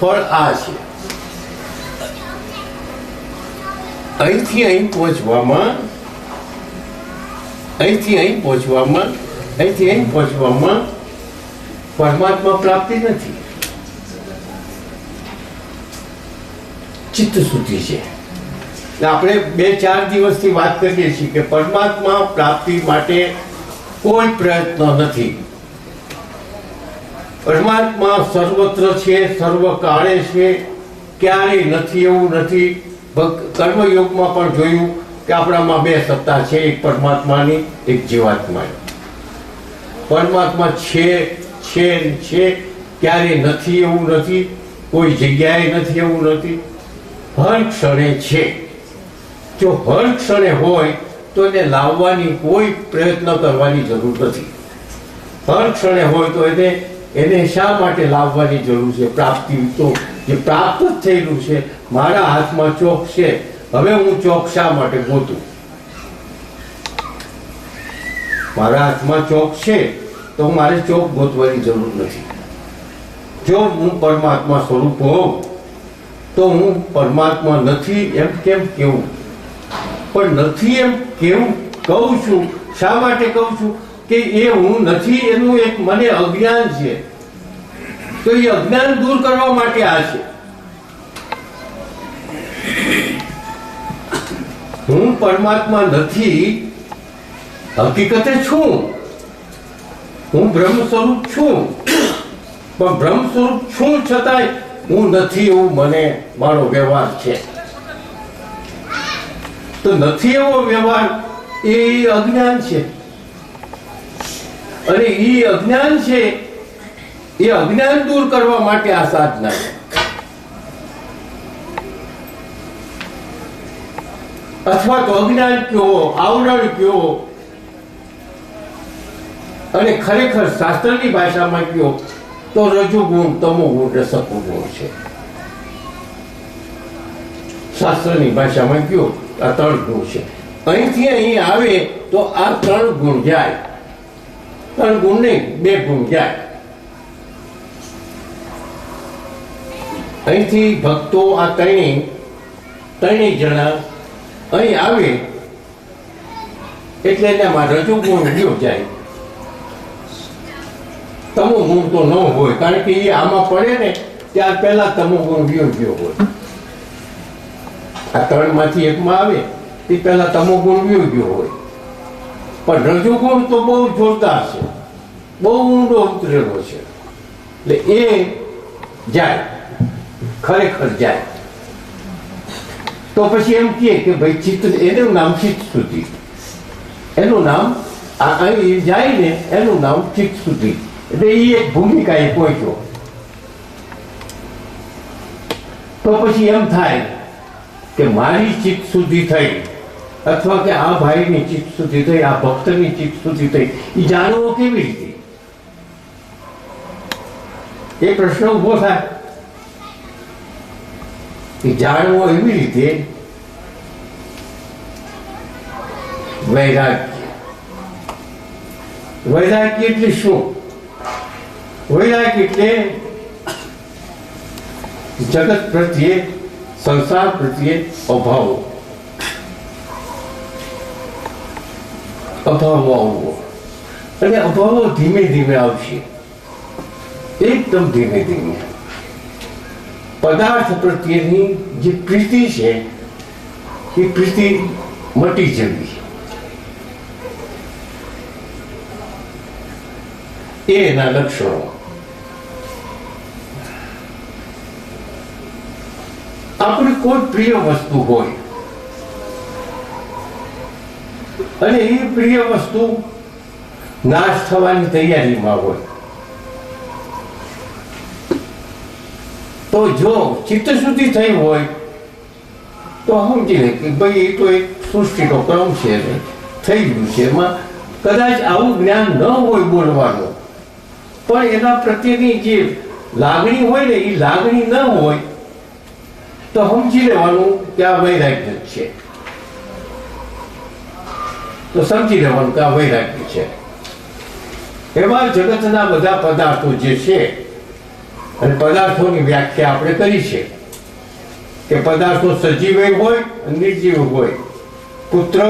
ફળ આ છે. અહીંથી અહીં પહોંચવામાં પરમાત્મા પ્રાપ્તિ નથી, ચિત્ત શુદ્ધિ છે. આપણે 2-4 દિવસથી વાત કરીએ છીએ કે પરમાત્મા પ્રાપ્તિ માટે કોઈ પ્રયત્ન નથી. પરમાત્મા સર્વત્ર છે, સર્વકાળે છે, ક્યારેય નથી એવું નથી. કર્મયોગમાં પણ જોયું કે આપણામાં 2 સત્તા છે, એક પરમાત્માની, એક જીવાત્માની. પરમાત્મા છે, ક્યારેય નથી એવું નથી, કોઈ જગ્યાએ નથી એવું નથી, હર ક્ષણે છે. જો હર ક્ષણે હોય તો એને લાવવાની કોઈ પ્રયત્ન કરવાની જરૂર નથી. હર ક્ષણે હોય તો એને શા માટે લાવવાની જરૂર છે? પ્રાપ્તિ તો જે પ્રાપ્ત થયેલું છે, મારા હાથમાં ચોક છે, હવે હું ચોક શા માટે ગોતું? મારા હાથમાં ચોક છે તો મારે ચોક ગોતવાની જરૂર નથી. જો હું પરમાત્મા સ્વરૂપ હોઉં તો હું પરમાત્મા નથી એમ કેમ કેવું? પણ નથી એમ કેવું કહું છું, શા માટે કહું છું? કે એ હું નથી એનું એક મને અજ્ઞાન છે. તો એ અજ્ઞાન દૂર કરવા માટે આ છે. હું પરમાત્મા નથી, હકીકતે છું. હું બ્રહ્મ સ્વરૂપ છું, પણ બ્રહ્મ સ્વરૂપ છું છતાંય હું નથી એવું મને મારો વ્યવહાર છે. તો નથી એવો વ્યવહાર એ અજ્ઞાન છે. અને એ અજ્ઞાન છે, એ અજ્ઞાન દૂર કરવા માટે આ સાધના છે. અથવા તો અજ્ઞાન કયો, આવરણ કયો, અને ખરેખર શાસ્ત્રની ભાષામાં કયો તો રજોગુણ, તમોગુણ ને સત્વગુણ છે. શાસ્ત્રની ભાષામાં કયો આ 3 ગુણ છે. અહીંથી અહીં આવે તો આ 3 ગુણ જાય. 3 ગુણ નહીં, 2 ગુણ જાય. અહીંથી ભક્તો આ ત્રણેય જણા અહીં આવે એટલે એનામાં રજોગુણ ગયો જાય. તમો ગુણ તો ન હોય, કારણ કે એ આમાં પડે ને ત્યાર પહેલા તમો ગુણ ગયો હોય. આ 3 માંથી એકમાં આવે એ પહેલા તમો ગુણ ગયો હોય. પણ રજોગુણ તો બહુ જોરદાર છે, બહુ ઊંડો ઉતરેલો છે. એટલે એ જાય, ખરેખર જાય. તો પછી એમ કહે કે ભાઈ ચિત્ત, એનું નામ ચિત્ત શુદ્ધિ. એનું નામ અહીં જાય ને એનું નામ ચિત્ત શુદ્ધિ. એટલે એ એક ભૂમિકા એ પહોંચ્યો. તો પછી એમ થાય કે મારી ચિત્ત શુદ્ધિ થઈ, અથવા કે આ ભાઈની ચિત્ત શુદ્ધિ થઈ, આ ભક્તની ચિત્ત શુદ્ધિ થઈ, એ જાણવો કેવી રીતે? એ પ્રશ્ન ઉભો થાય. એ જાણવો એવી રીતે, વૈરાગ્ય એટલે શું? વૈરાગ્ય એટલે જગત પ્રત્યે, સંસાર પ્રત્યે અભાવ આવવો. અને અભાવો ધીમે ધીમે આવશે, એકદમ ધીમે ધીમે. પદાર્થ પ્રત્યેની જે પ્રીતિ છે એ પ્રીતિ મટી જવી, એ એના લક્ષણો. આપણી કોઈ પ્રિય વસ્તુ હોય અને એ પ્રિય વસ્તુ નાશ થવાની તૈયારીમાં હોય, તો જો ચિત્ત શુદ્ધિ થઈ હોય તો સમજી લે કે ભાઈ એ તો એક સૃષ્ટિનો ક્રમ છે, થઈ ગયું છે. એમાં કદાચ આવું જ્ઞાન ન હોય બોલવાનું, પણ એના પ્રત્યેની જે લાગણી હોય ને એ લાગણી ન હોય તો સમજી લેવાનું કે આ વૈરાગ્ય છે. તો સમજી લેવાનું કે આ વૈરાગ્ય છે. એવા જગતના બધા પદાર્થો જે છે અને પદાર્થોની વ્યાખ્યા આપણે કરી છે કે પદાર્થો સજીવ હોય અને નિર્જીવ હોય. પુત્ર,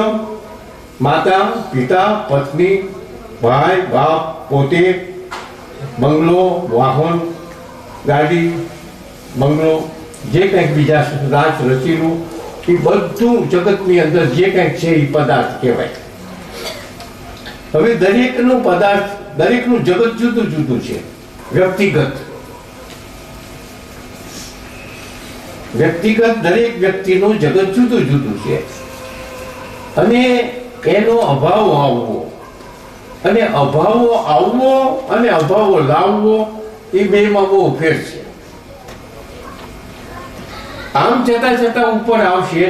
માતા, પિતા, પત્ની, ભાઈ, બાપ, પોતે, બંગલો, વાહન, ગાડી, બંગલો, જે કંઈક બીજા રાજ રચેલું એ બધું જગતની અંદર જે કંઈક છે એ પદાર્થ કહેવાય. હવે દરેકનું પદાર્થ, દરેકનું જગત જુદું જુદું છે. વ્યક્તિગત દરેક વ્યક્તિનું જગત જુદું જુદું છે. અને એનો અભાવ આવવો અને અભાવો આવવો અને અભાવો લાવવો એ બેમાં બહુ ફેર છે. આમ જતા જતા ઉપર આવશે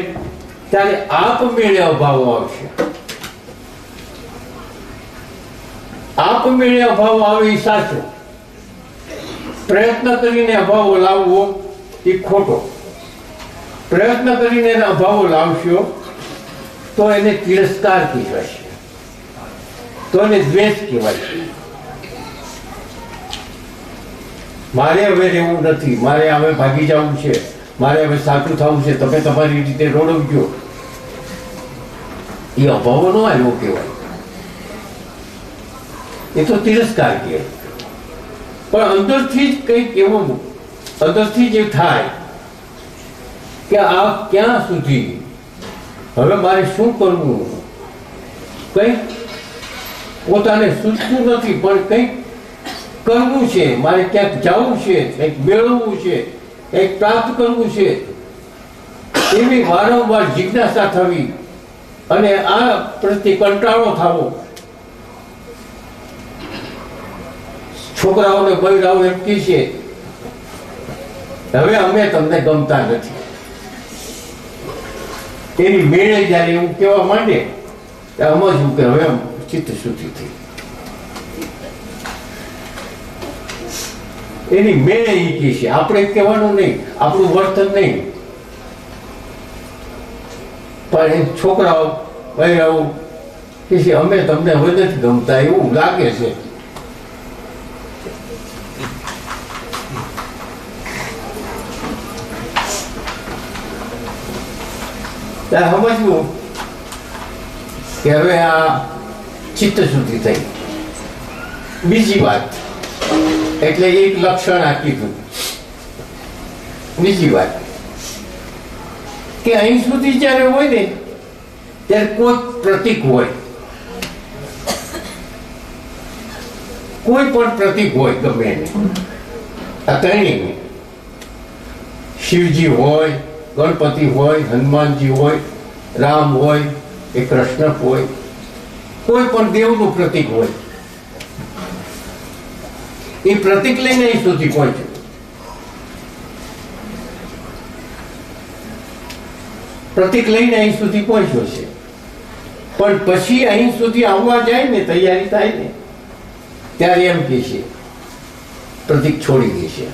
ત્યારે આપમેળે અભાવો આવશે. આપમેળે અભાવો આવે એ સાચો, પ્રયત્ન કરીને અભાવો લાવવો એ ખોટો. પ્રયત્ન કરીને એના અભાવો લાવશો તો એને તિરસ્કાર કહેવાય, તો એને દ્વેષ કહેવાય. મારે હવે રહેવું નથી, મારે હવે ભાગી જવું છે, મારે હવે સાચું થવું છે, તમે તમારી રીતે રોડવજો, એ અભાવો નો આવ્યો કહેવાય, એ તો તિરસ્કાર કહેવાય. પણ અંદરથી જ કંઈક એવું, અંદરથી જે થાય કે આ ક્યાં સુધી, હવે મારે શું કરવું, કંઈક પોતાને સૂચતું નથી પણ કંઈક કરવું છે, મારે ક્યાંક જવું છે, કંઈક મેળવવું છે, કંઈક પ્રાપ્ત કરવું છે, એવી વારંવાર જિજ્ઞાસા થવી અને આ પ્રત્યે કંટાળો થવો. છોકરાઓને બૈરાઓ એમ કહે છે હવે અમે તમને ગમતા નથી. એની મેળે જયારે એવું કહેવા માંડે સમજવું કે હવે ચિત્ત શુદ્ધિ થઈ. એની મેળે એ કહે છે, આપણે કહેવાનું નહીં, આપણું વર્તન નહીં. પણ એ છોકરાઓ બૈરાઓ કહે છે અમે તમને હવે નથી ગમતા એવું લાગે છે. ત્યારે સમજવું કે હવે આ ચિત્ત શુદ્ધિ થઈ. બીજી વાત એટલે એક લક્ષણ આ કીધું. બીજી વાત કે અહીં સુધી જ્યારે હોય ને ત્યારે કોઈ પ્રતીક હોય, કોઈ પણ પ્રતીક હોય ગમે એને. આ ત્રણેય શિવજી હોય, ગણપતિ હોય, હનુમાનજી હોય, રામ હોય, એ કૃષ્ણ હોય, કોઈ પણ દેવનું પ્રતીક હોય, એ પ્રતીક લઈને અહીં સુધી પહોંચ્યો. પ્રતીક લઈને અહીં સુધી પહોંચ્યો છે. પણ પછી અહીં સુધી આવવા જાય ને, તૈયારી થાય ને, ત્યારે એમ કે છે પ્રતીક છોડી દેશે.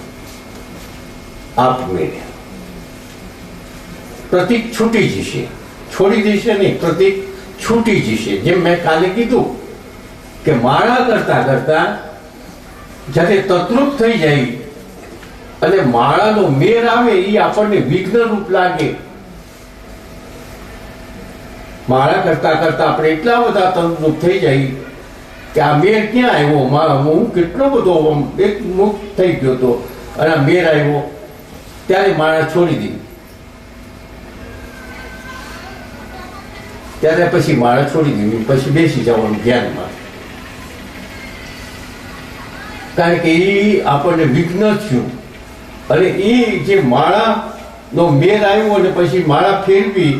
આપમેળે પ્રતીક છૂટી જશે, છોડી દેશે નહીં, પ્રતીક છૂટી જશે. જેમ મેં કાલે કીધું કે માળા કરતા કરતા જ્યારે તદ્રુપ થઈ જાય અને માળાનો મેર આવે એ આપણને વિઘ્ન રૂપ લાગે. માળા કરતા કરતા આપણે એટલા બધા તદ્રુપ થઈ જાય કે આ મેર ક્યાં આવ્યો, મારા હું કેટલો બધો એક મુક્ત થઈ ગયો હતો અને આ મેર આવ્યો, ત્યારે માળા છોડી દીધી. ત્યારે પછી માળા છોડી દીધી, પછી બેસી જવાનું ધ્યાનમાં. કારણ કે એ આપણને વિઘ્ન થયું અને એ જે માળાનો મેર આવ્યો અને પછી માળા ફેરવી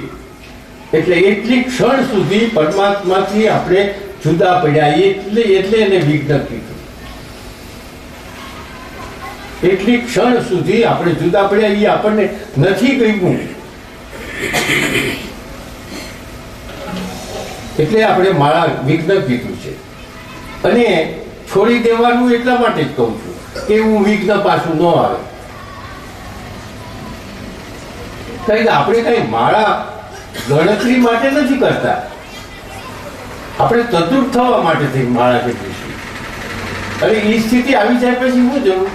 એટલે એટલી ક્ષણ સુધી પરમાત્માથી આપણે જુદા પડ્યા. એટલે એને વિઘ્ન કીધું. એટલી ક્ષણ સુધી આપણે જુદા પડ્યા, એ આપણને નથી ગમ્યું એટલે આપણે માળા વિઘ્ન કીધું છે. અને છોડી દેવાનું એટલા માટે જ કહું છું કે એવું વિઘ્ન પાછું ન આવે. કારણ કે આપણે કઈ માળા ગણતરી માટે નથી કરતા, આપણે તદ્રુપ થવા માટે માળા કરીશું. અને એ સ્થિતિ આવી જાય પછી શું જરૂર?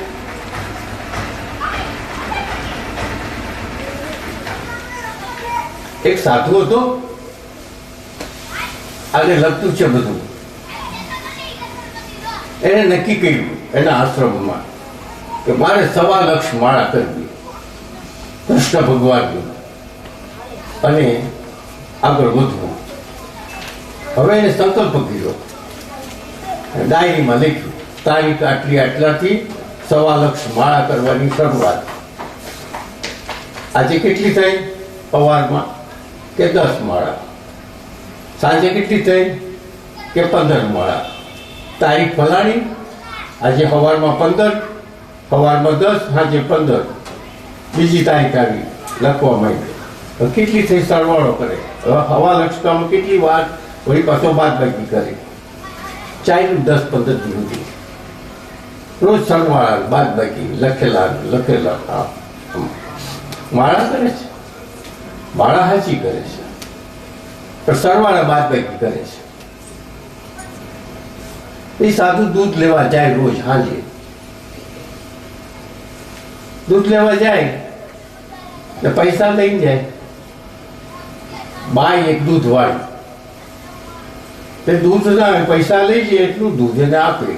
એક સાધુ હતો, આને લગતું છે બધું. એને નક્કી કર્યું એના આશ્રમમાં કે મારે 1.25 લાખ માળા કરવી કૃષ્ણ ભગવાનની અને આગળ વધવું. હવે એને સંકલ્પ કર્યો, ડાયરીમાં લખ્યું તારીખ આટલાથી 1.25 લાખ માળા કરવાની શરૂઆત. આજે કેટલી થઈ? સવારમાં કે 10 માળા, સાંજે કેટલી થઈ કે 15 માળા. તારીખ ફલાણી, આજે સવારમાં 15, સવારમાં 10, સાંજે 15. બીજી તારીખ આવી લખવા માંડી. કેટલી થઈ? સરવાળો કરે. હવે 1.25 લાખ કામ કેટલી વાર વળી પાછો બાદબાકી કરે. ચાલ્યું 10-15 દિવસ રોજ સરવાળા બાદબાકી લખેલા માળા કરે છે, માળા હાચી કરે છે, પણ સરવાળા બાદબાકી કરે છે. એ સાધુ દૂધ લેવા જાય રોજ સાંજે. દૂધ લેવા જાય ને પૈસા લઈને જાય. બાય એક દૂધ વાળી તે દૂધ ના પૈસા લઈ જાય એટલું દૂધ એને આપે,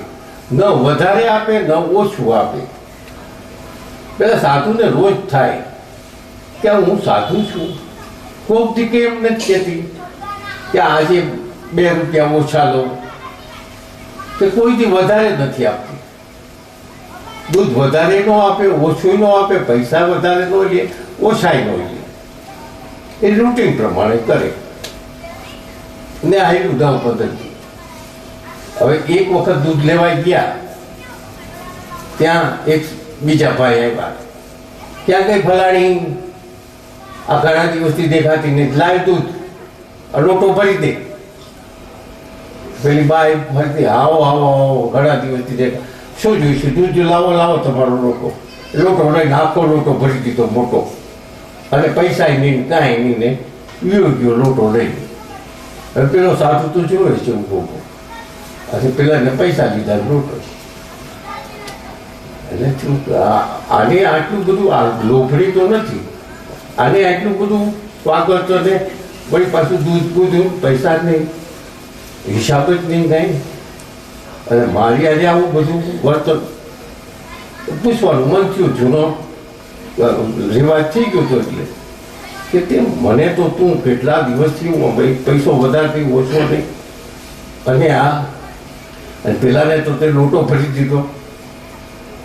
ન વધારે આપે ન ઓછું આપે. પેલા સાધુને રોજ થાય કે હું સાધુ છું, કોક દી કેમ નથી કહેતી કે આજે 2 રૂપિયા ઓછા લો, કે કોઈ દી વધારે નથી આપતી. દૂધ વધારે ન આપે, ઓછું ન આપે, પૈસા વધારે ન લે, ઓછાય ન લે. એ રૂટીન પ્રમાણે કરે ને આવેલું 10-15 દી. હવે એક વખત દૂધ લેવા ગયા, ત્યાં એક બીજા ભાઈ આવ્યા. ક્યાં કઈ ફલાણી આ ઘણા દિવસથી દેખાતી નહીં, લાવ દૂધ, લોટો ભરી દે. પેલી બાઈ ફરતી, આવો આવો આવો, ઘણા દિવસથી દેખા, શું જોઈશું? દૂધ લાવો તમારો લોટો લઈને આખો લોટો ભરી દીધો મોટો, અને પૈસા નહીં કાંઈ નહીં ને ગયો લોટો લઈ. હવે પેલો સાધુ તો જોવે છે ઉભો, પેલાને પૈસા લીધા લોટો. એટલે આને આટલું બધું લોભડી તો નથી, આને આટલું બધું સ્વાગત ને વળી પાછું દૂધ પૈસા જ નહીં, હિસાબ જ નહીં કાંઈ. અને મારી આજે આવું બધું વર્તન પૂછવાનું મન થયું, જૂનો રિવાજ થઈ ગયો હતો. એટલે કે તે મને તો તું કેટલા દિવસથી હું પૈસો વધારતી ઓછો નહીં, અને પેલાને તો તે લોટો ભરી દીધો,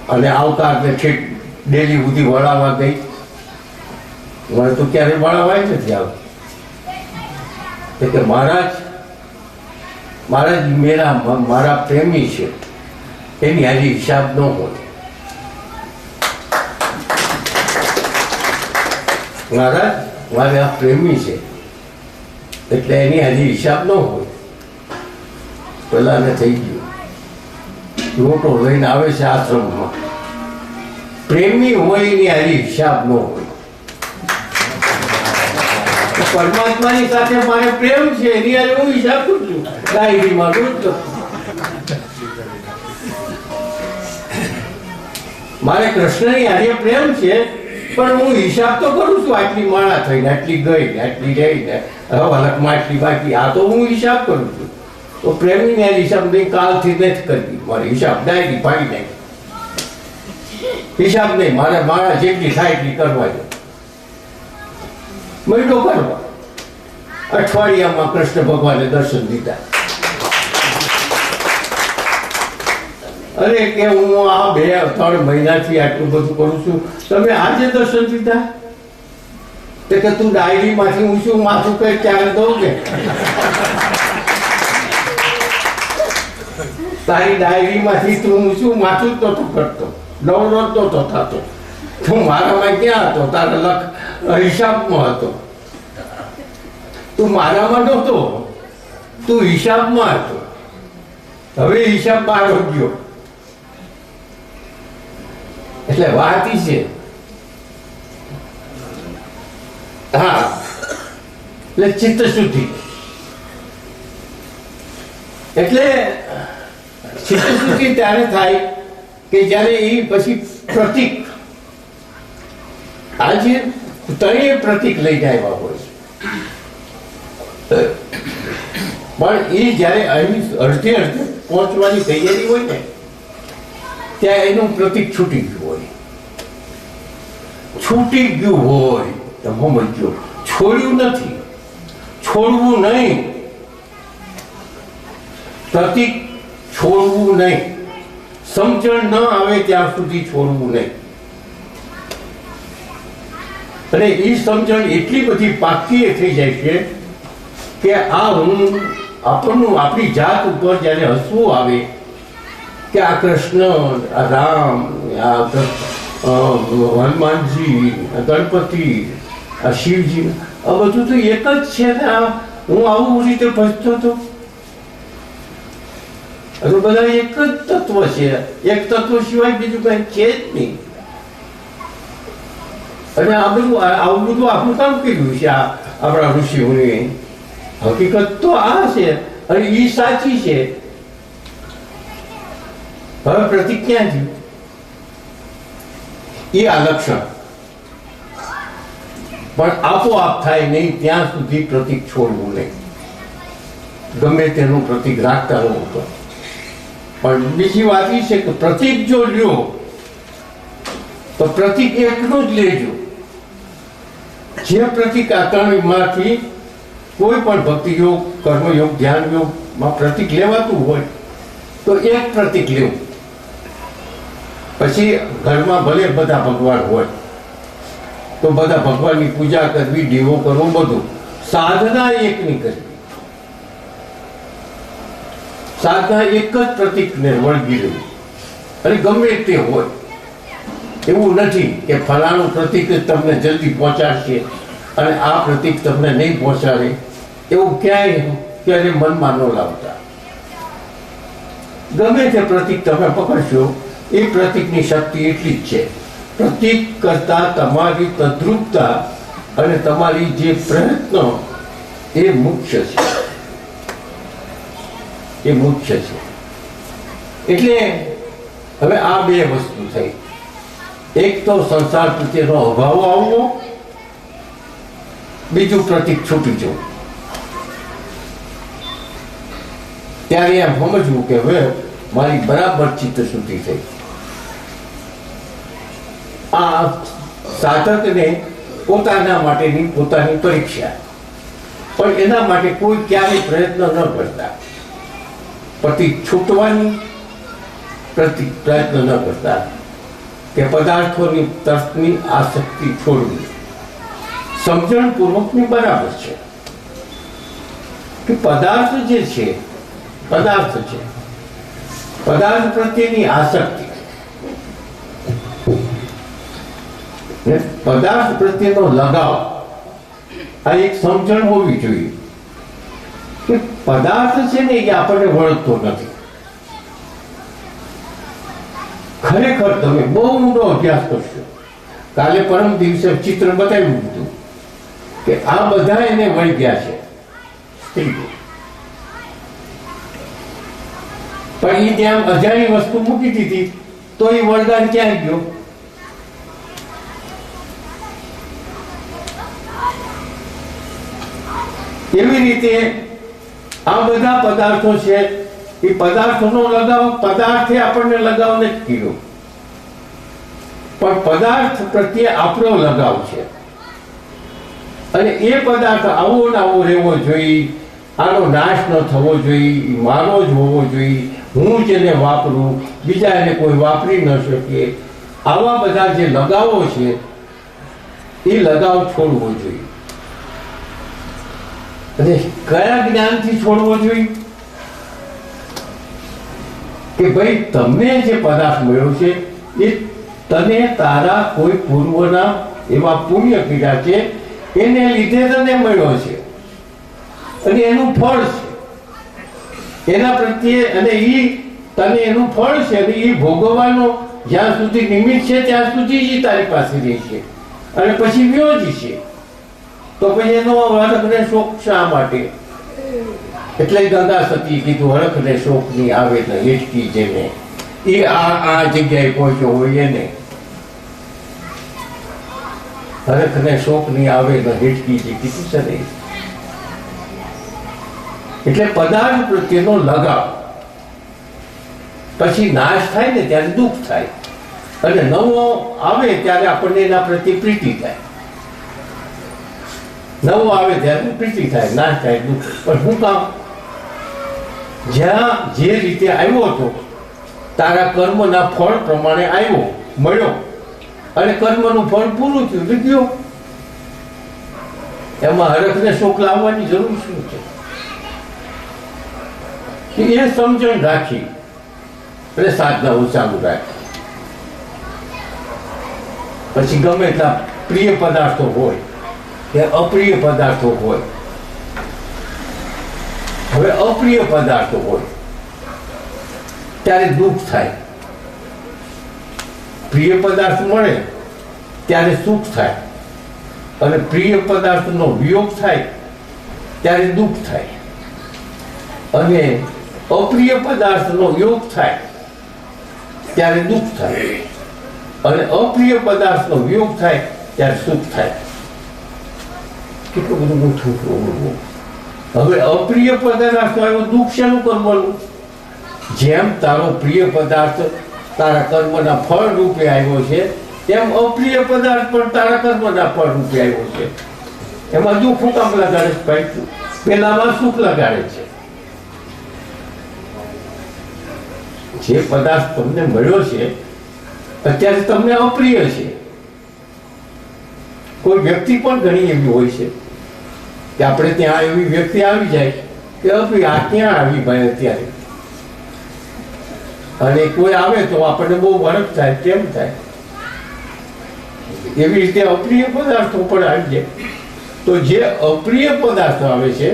અને આવતા છેક ડેલી સુધી વળાવવા ગઈ. મને તો ક્યારે વળાવાય નથી આવતી. કે મહારાજ મારા પ્રેમી છે, એની આજે હિસાબ ન હોય. મહારાજ મારે આ પ્રેમી છે એટલે એની આજે હિસાબ ન હોય. પેલાને થઈ ગયું, લોટો લઈને આવે છે આશ્રમમાં. પ્રેમી હોય એની આજે હિસાબ ન હોય. પરમાત્માની સાથે મારે પ્રેમ છે, એની આજે હું હિસાબ કરું છું. ડાયરીમાં રોજ મારે કૃષ્ણની આજે પ્રેમ છે, પણ હું હિસાબ તો કરું છું. આટલી માળા થઈને, આટલી ગઈ, આટલી જઈને, હવાલકમાં આટલી બાકી, આ તો હું હિસાબ કરું છું. તો પ્રેમીને આ હિસાબ નહીં, કાલથી નથી કરવી. મારે હિસાબ ડાયરી પાડી નાખી. હિસાબ નહીં, મારે માળા જેટલી થાય એટલી કરવા દો. મહિનો કરવા. અઠવાડિયામાં કૃષ્ણ ભગવાને દર્શન દીધા. અરે કે હું આ 2-3 મહિનાથી આટલું બધું કરું છું, તમે આજે દર્શન દીધા? કે તું ડાયરીમાંથી હું શું માથું કઈ ત્યારે દઉં કે તારી ડાયરીમાંથી તું હું શું માથું જ નહોતો કરતો, નવરો જ નહોતો થતો. તું મારામાં ક્યાં હતો? તારા હિસાબમાં હતો. તું મારામાં નહોતો, તું હિસાબમાં હતો. હવે હિસાબ બહાર ગયો. એટલે વાત ઈ છે. હા, એટલે ચિત્ત શુદ્ધિ. એટલે ચિત્ત શુદ્ધિ ત્યારે થાય કે જ્યારે એ પછી પ્રતીક, આજે ત્રણેય પ્રતીક લઈને આવ્યા હોય છે. પણ એ જ્યારે અહીં અડધે પહોંચવાની તૈયારી હોય ને ત્યાં એનું પ્રતીક છૂટી ગયું હોય તમે સમજો, છોડ્યું નથી, છોડવું નહીં, પ્રતીક છોડવું નહીં, સમજણ ન આવે ત્યાં સુધી છોડવું નહીં. અને એ સમજણ એટલી બધી પાકી થઈ જાય છે કે આપણી જાત ઉપર જ્યારે હસવું આવે કે આ કૃષ્ણ, આ રામ, આ હનુમાનજી, ગણપતિ, આ શિવજી, આ બધું તો એક જ છે ને. હું આવું રીતે ભજતો હતો, બધા એક જ તત્વ છે, એક તત્વ સિવાય બીજું કઈ છે જ નહીં. અને આવું બધું આપણું કામ કર્યું છે આપણા ઋષિઓને. હકીકત તો આ છે અને એ સાચી છે. હવે પ્રતીક ક્યાં થયું? એ આ લક્ષણ પણ આપોઆપ થાય નહીં ત્યાં સુધી પ્રતીક છોડવું નહીં. ગમે તેનું પ્રતીક રાખતા રહો. પણ બીજી વાત એ છે કે પ્રતીક જો લ્યો તો પ્રતીક એકનું જ લેજો. જે પ્રતીક આ ત્રણમાંથી કોઈ પણ ભક્તિ યોગ, કર્મયોગ, ધ્યાન યોગમાં પ્રતીક લેવાતું હોય તો એક પ્રતીક લેવું. પછી ઘરમાં ભલે બધા ભગવાન હોય તો બધા ભગવાનની પૂજા કરવી, દીવો કરવો, બધું. સાધના એકની કરવી. સાધના એક જ પ્રતીકને વળગી લેવું. અને ગમે તે હોય, એવું નથી કે ફલાણું પ્રતીક તમને જલ્દી પહોંચાડશે અને આ પ્રતીક તમને નહીં પહોંચાડે. એવું ક્યારે મનમાં ન લાવતા. ગમે તે પ્રતીક તમે પકડશો એ પ્રતીકની શક્તિ એટલી જ છે. પ્રતીક કરતા તમારી તદ્રુપતા અને તમારી જે પ્રયત્નો એ મુખ્ય છે. એ મુખ્ય છે. એટલે હવે આ બે વસ્તુ થઈ. એક તો સંસાર પ્રત્યેનો અભાવ આવવો, બીજું પ્રતીક છૂટી જવું. ત્યારે એમ સમજવું કે હવે મારી બરાબર ચિત્ત શુદ્ધિ થઈ. આ સાધકને પોતાના માટેની પોતાની પરીક્ષા, પણ એના માટે કોઈ ક્યારેય પ્રયત્ન ન કરતા. પ્રતીક છૂટવાની પ્રયત્ન ન કરતા કે પદાર્થોની તરફની આસક્તિ છોડવી. સમજણ પૂર્વકની બરાબર છે કે પદાર્થ જે છે પદાર્થ છે, પદાર્થ પ્રત્યેની આસક્તિ, પદાર્થ પ્રત્યેનો લગાવ, આ એક સમજણ હોવી જોઈએ કે પદાર્થ છે ને એ આપણને વળગતો નથી. ખરેખર તમે બહુ ઊંડો અભ્યાસ કરશો. કાલે પરમ દિવસે ચિત્ર બતાવ્યું હતું કે આ બધા એને વળી ગયા છે સ્ત્રીઓ, પણ એ ત્યાં અજાણી વસ્તુ મૂકી દીધી તો એ વરદાન ક્યાં ગયો? એવી રીતે આ બધા પદાર્થો છે, એ પદાર્થોનો લગાવ પદાર્થે આપણને લગાવ નથી કર્યો, પણ પદાર્થ પ્રત્યે આપણો લગાવ છે. અને એ પદાર્થ આવો ને આવો રહેવો જોઈએ, આનો નાશ ન થવો જોઈએ, મારો જ હોવો જોઈએ, હું જ એને વાપરું, બીજા એને કોઈ વાપરી ન શકે. આવા બધા જે લગાવો છે એ લગાવ છોડવો જોઈએ. અને કયા જ્ઞાનથી છોડવો જોઈએ? કે ભાઈ તમને જે પદાર્થ મળ્યો છે એ તને તારા કોઈ પૂર્વના એવા પુણ્ય કર્યા છે એને લીધે તને મળ્યો છે અને એનું ફળ છે એના પ્રત્યે, અને એ તને એનું ફળ છે અને એ ભોગવવાનો જ્યાં સુધી નિમિત્ત છે ત્યાં સુધી જ તારી પાસે રહે છે અને પછી વ્યોજી છે. તો પછી એનો હરખને શોક શા માટે? એટલે ગંગા સતી કીધું હરખને શોક ની આવે ને હેઠકી જેને, એ આ જગ્યાએ પહોંચ્યો હોય એને. હરખને શોક નહીં આવે ન હિટકી કીધું છે નહીં. એટલે પદાર્થ પ્રત્યેનો લગાવ પછી નાશ થાય ને ત્યારે દુઃખ થાય, અને નવો આવે ત્યારે આપણને એના પ્રત્યે પ્રીતિ થાય. નવો આવે ત્યારે પ્રીતિ થાય, નાશ થાય દુઃખ. પણ શું કામ? જ્યાં જે રીતે આવ્યો હતો તારા કર્મના ફળ પ્રમાણે આવ્યો, મળ્યો, અને કર્મનું ફળ પૂરું થયું, ગયો. એમાં હરખને શોક લાવવાની જરૂર શું છે? એ સમજણ રાખી એટલે સાધનાઓ ચાલુ રાખી. પછી ગમે એટલા પ્રિય પદાર્થો હોય કે અપ્રિય પદાર્થો હોય. હવે અપ્રિય પદાર્થો હોય ત્યારે દુઃખ થાય, પ્રિય પદાર્થ મળે ત્યારે સુખ થાય, અને પ્રિય પદાર્થનો વિયોગ થાય ત્યારે દુઃખ થાય, અને અપ્રિય પદાર્થનો યોગ થાય ત્યારે દુઃખ થાય, અને અપ્રિય પદાર્થનો વિયોગ થાય ત્યારે સુખ થાય. કેટલું બધું મોટું પ્રોબ્લેમ. હવે અપ્રિય પદાર્થ આવ્યો, દુઃખ શેનું કરવાનું? જેમ તારો પ્રિય પદાર્થ તારા કર્મના ફળ રૂપે આવ્યો છે, તેમ અપ્રિય પદાર્થ પણ તારા કર્મના ફળ રૂપે આવ્યો છે. એમાં દુઃખ હું કામ લગાડે છે ભાઈ? પેલામાં સુખ લગાડે છે. જે પદાર્થ તમને મળ્યો છે અત્યારે તમને અપ્રિય છે. કોઈ વ્યક્તિ પણ ઘણી એવી હોય છે કે આપણે ત્યાં એવી વ્યક્તિ આવી જાય કે અપ્રિય, આ ક્યાં આવી ભાઈ અત્યારે? અને કોઈ આવે તો આપણને બહુ વરખ થાય, કેમ થાય? એવી રીતે અપ્રિય પદાર્થો પણ આવી જાય. તો જે અપ્રિય પદાર્થો આવે છે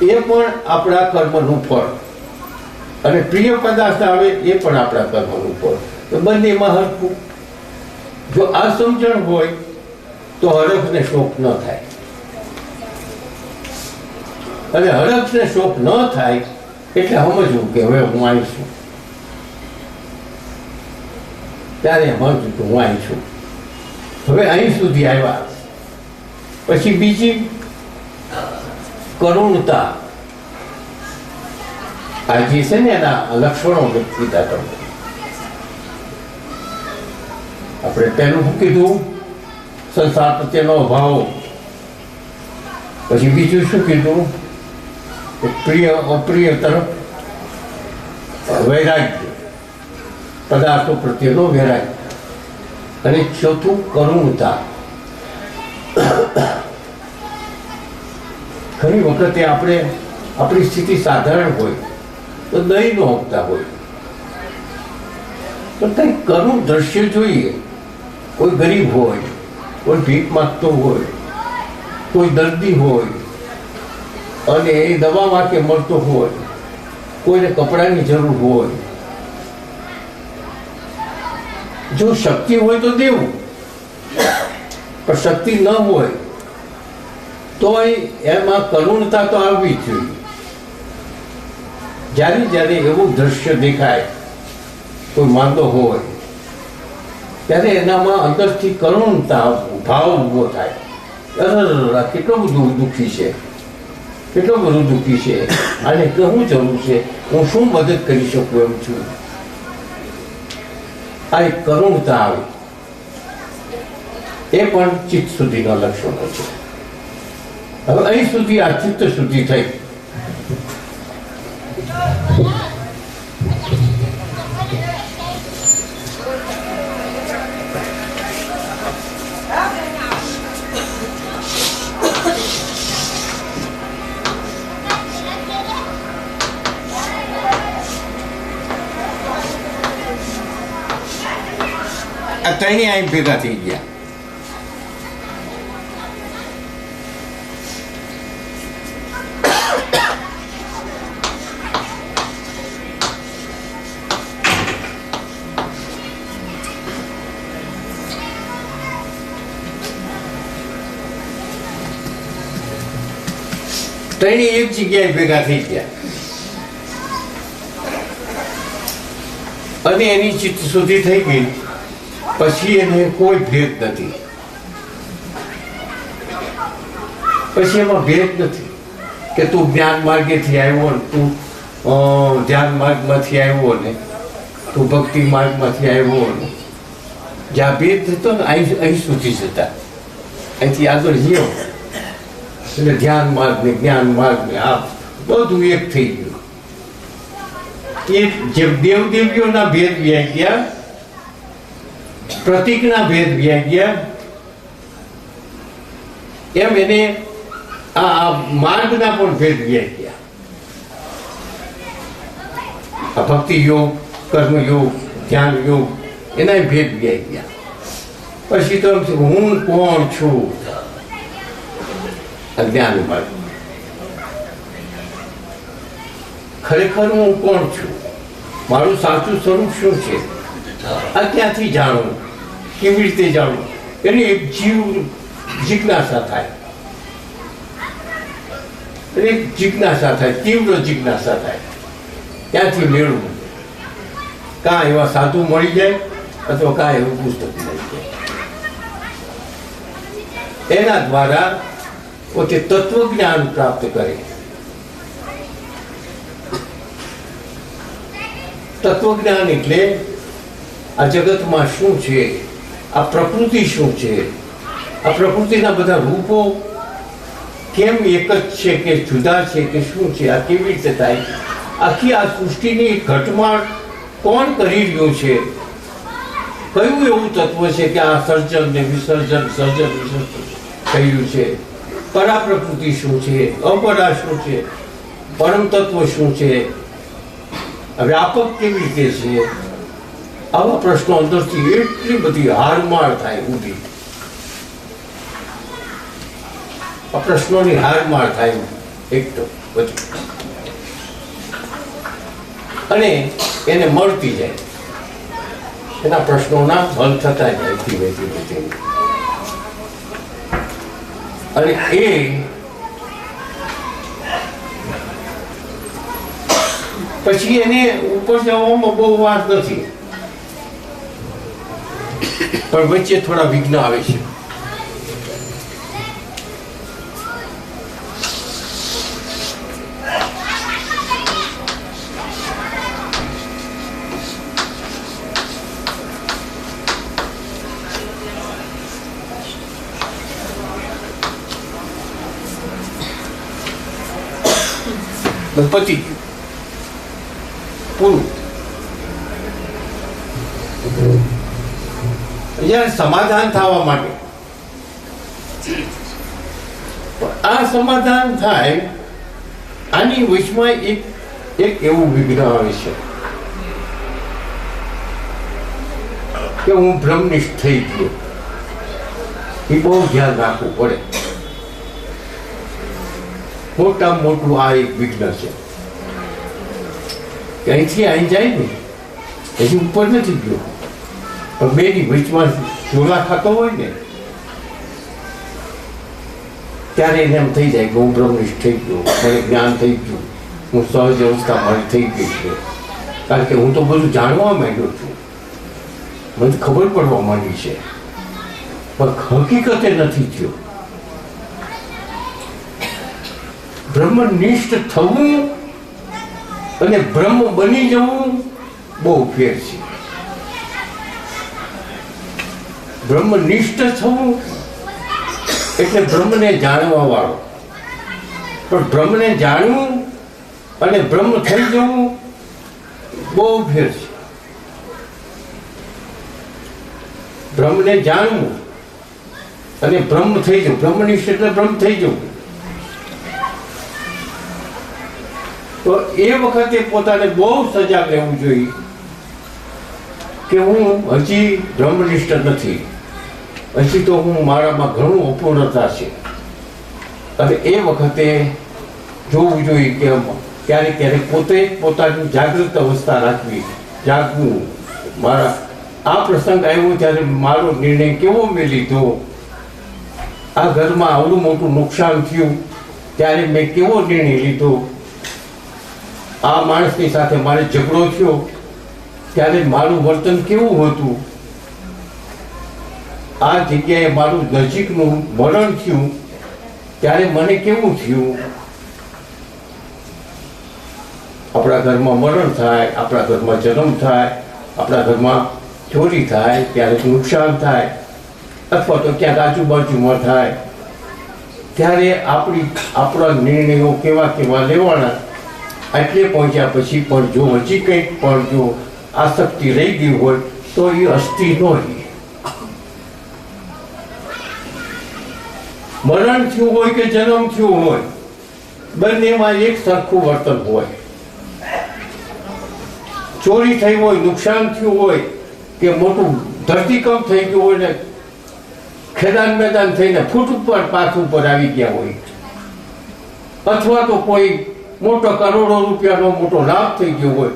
એ પણ આપણા કર્મનું ફળ, અને પ્રિય પદાર્થ આવે એ પણ આપણા કર્મનું ફળ. તો બંનેમાં હરખું. જો આ સમજણ હોય તો હરખને શોક ન થાય, અને હરખને શોક ન થાય એટલે સમજવું કે હવે હું આવી છું, ત્યારે સમજવું કે હું આવી છું. હવે અહીં સુધી આવ્યા પછી બીજી કરુણતા, આ જે છે ને એના લક્ષણો કીધા તમને. આપણે પહેલું શું કીધું? સંસાર પ્રત્યેનો અભાવ. પછી બીજું શું કીધું? પ્રિય અપ્રિય તરફ વૈરાગ્ય, પદાર્થો પ્રત્યેનો વૈરાગ્ય. અને ચોથું કરુણતા. ઘણી વખતે આપણે આપણી સ્થિતિ સાધારણ હોય તો દહીં નો હકતા હોય, પણ કંઈક કરુણ દ્રશ્ય જોઈએ. કોઈ ગરીબ હોય, કોઈ ભીખ માંગતો હોય, કોઈ દર્દી હોય અને એ દવા માટે મળતો હોય, કોઈને કપડાની જરૂર હોય. જો શક્તિ હોય તો દેવું, પણ શક્તિ ન હોય તો એમાં કરુણતા તો આવવી જ જોઈએ. જ્યારે જ્યારે એવું દ્રશ્ય દેખાય, કોઈ માંદો હોય, ત્યારે એનામાં અંદરથી કરુણતા ભાવ ઊભો થાય. કેટલો બધું દુઃખી છે, કેટલો બધું દુઃખી છે, આને શું જરૂર છે, હું શું મદદ કરી શકું એમ છું. આ એક કરુણતા આવે, એ પણ ચિત્ત સુધીના લક્ષણો છે. હવે અહીં સુધી આ ચિત્ત શુદ્ધિ થઈ. આ ત્રણેય અહીં ભેગા થઈ ગયા. ત્રણેય એક જગ્યાએ ભેગા થઈ ગયા અને એની ચિત્ત શુદ્ધિ થઈ ગઈ. પછી એને કોઈ ભેદ નથી, પછી એમાં ભેદ નથી કે તું જ્ઞાન માર્ગેથી આવ્યો ને, તું ધ્યાન માર્ગમાંથી આવ્યો ને, તું ભક્તિ માર્ગમાંથી આવ્યો ને. જ્યાં ભેદ થતો ને અહીં સુધી જતા, અહીંથી આગળ ગયો એટલે ધ્યાન માર્ગ ને જ્ઞાન માર્ગ ને આ બધું એક થઈ ગયું. એ જે દેવદેવીઓના ભેદ વ્યાઈ ગયા, પ્રતીકના ભેદ વ્યાઈ ગયા, એમ એને આ માર્ગના પણ ભેદ વ્યાઈ ગયા. આ ભક્તિ યોગ, કર્મ યોગ, ધ્યાન યોગ એના ભેદ વ્યાઈ ગયા. પછી તો હું કોણ છું, અજ્ઞાન માર્ગ. ખરેખર હું કોણ છું, મારું સાચું સ્વરૂપ શું છે, આ ક્યાંથી જાણવું, કેવી રીતે જાણવું, એની એક જિજ્ઞાસા થાય, એક જિજ્ઞાસા થાય, તીવ્ર જિજ્ઞાસા થાય. ક્યાંથી મેળવું? કાં એવા સાધુ મળી જાય અથવા કાં એવું પુસ્તક મળી જાય. એના દ્વારા પોતે તત્વજ્ઞાન પ્રાપ્ત કરે. તત્વજ્ઞાન એટલે આ જગતમાં શું છે, આ પ્રકૃતિ શું છે, આ પ્રકૃતિના બધા રૂપો કેમ એક જ છે કે જુદા છે કે શું છે, આ કેવી રીતે થાય, આખી આ સૃષ્ટિની ઘટમાળ કોણ કરી રહ્યું છે, કયું એવું તત્વ છે કે આ સર્જન ને વિસર્જન, સર્જન વિસર્જન કર્યું છે, પરા પ્રકૃતિ શું છે, અપરા શું છે, પરમ તત્વ શું છે, વ્યાપક કેવી રીતે છે. આવા પ્રશ્નો અંદરથી એટલી બધી હારમાળ થાય ઊંધી, આ પ્રશ્નોની હારમાળ થાય એક તો બધી, અને એને મળતી જાય, એના પ્રશ્નોના હલ થતા જાય ધીમે ધીમે. અને એ પછી એને ઉપર જવામાં બહુ વાર નથી, પણ વચ્ચે થોડા વિઘ્ન આવે છે. પતિ પૂરું. અહીંયા સમાધાન થવા માટે, આ સમાધાન થાય આની વચમાં એક એવું વિઘ્ન આવે છે કે હું બ્રહ્મનિષ્ઠ થઈ ગયો. એ બહુ ધ્યાન રાખવું પડે. મોટામાં મોટું આ એક વિઘ્ન છે કે અહીંથી અહીં જાય ને, હજી ઉપર નથી ગયો, પણ બેની વચમાં ઝોલા ખાતો હોય ને ત્યારે એને એમ થઈ જાય કે હું બ્રહ્મનિષ્ઠ થઈ ગયો, મને જ્ઞાન થઈ ગયું, હું સહજ અવસ્થા મારી થઈ ગઈ છે, કારણ કે હું તો બધું જાણવા માંડ્યો છું, મને ખબર પડવા માંડી છે, પણ હકીકતે નથી થયો. બ્રહ્મનિષ્ઠ થવું અને બ્રહ્મ બની જવું બહુ ફેર છે. બ્રહ્મનિષ્ઠ થવું એટલે બ્રહ્મને જાણવા વાળો, પણ બ્રહ્મને જાણવું અને બ્રહ્મ થઈ જવું બહુ ફેર છે. બ્રહ્મને જાણવું અને બ્રહ્મ થઈ જવું, બ્રહ્મનિષ્ઠ એટલે બ્રહ્મ થઈ જવું. તો એ વખતે પોતાને બહુ સજાગ રહેવું જોઈએ કે હું હજી બ્રહ્મનિષ્ઠ નથી, હજી તો હું મારામાં ઘણું અપૂર્ણતા છે. અને એ વખતે જોવું જોઈએ કે ક્યારેક ક્યારેક પોતે પોતાની જાગૃત અવસ્થા રાખવી, જાગવું. મારા આ પ્રસંગ આવ્યો ત્યારે મારો નિર્ણય કેવો મેં લીધો, આ ઘરમાં આવડું મોટું નુકસાન થયું ત્યારે મેં કેવો નિર્ણય લીધો, આ માણસની સાથે મારે ઝઘડો થયો ત્યારે મારું વર્તન કેવું હતું, આ જગ્યાએ મારું નજીકનું મરણ થયું ત્યારે મને કેવું થયું? આપણા ઘરમાં મરણ થાય, આપણા ઘરમાં જન્મ થાય, આપણા ઘરમાં ચોરી થાય, ક્યારેક નુકસાન થાય, અથવા તો ક્યાંક આજુબાજુમાં થાય, ત્યારે આપણા નિર્ણયો કેવા કેવા લેવાના. એટલે પહોંચ્યા પછી પણ જો હજી કંઈક પણ જો આસક્તિ રહી ગઈ હોય તો એ અસ્થિ ન રહે. મરણ થયું હોય કે જન્મ થયું હોય, બંનેમાં એક સરખું વર્તન હોય. ચોરી થઈ હોય, નુકસાન થયું હોય કે મોટું ધરતીકંપ થઈ ગયું હોય ને ખેદાન મેદાન થઈને ફૂટ ઉપર પાથ ઉપર આવી ગયા હોય, અથવા તો કોઈ મોટો કરોડો રૂપિયાનો મોટો લાભ થઈ ગયો હોય,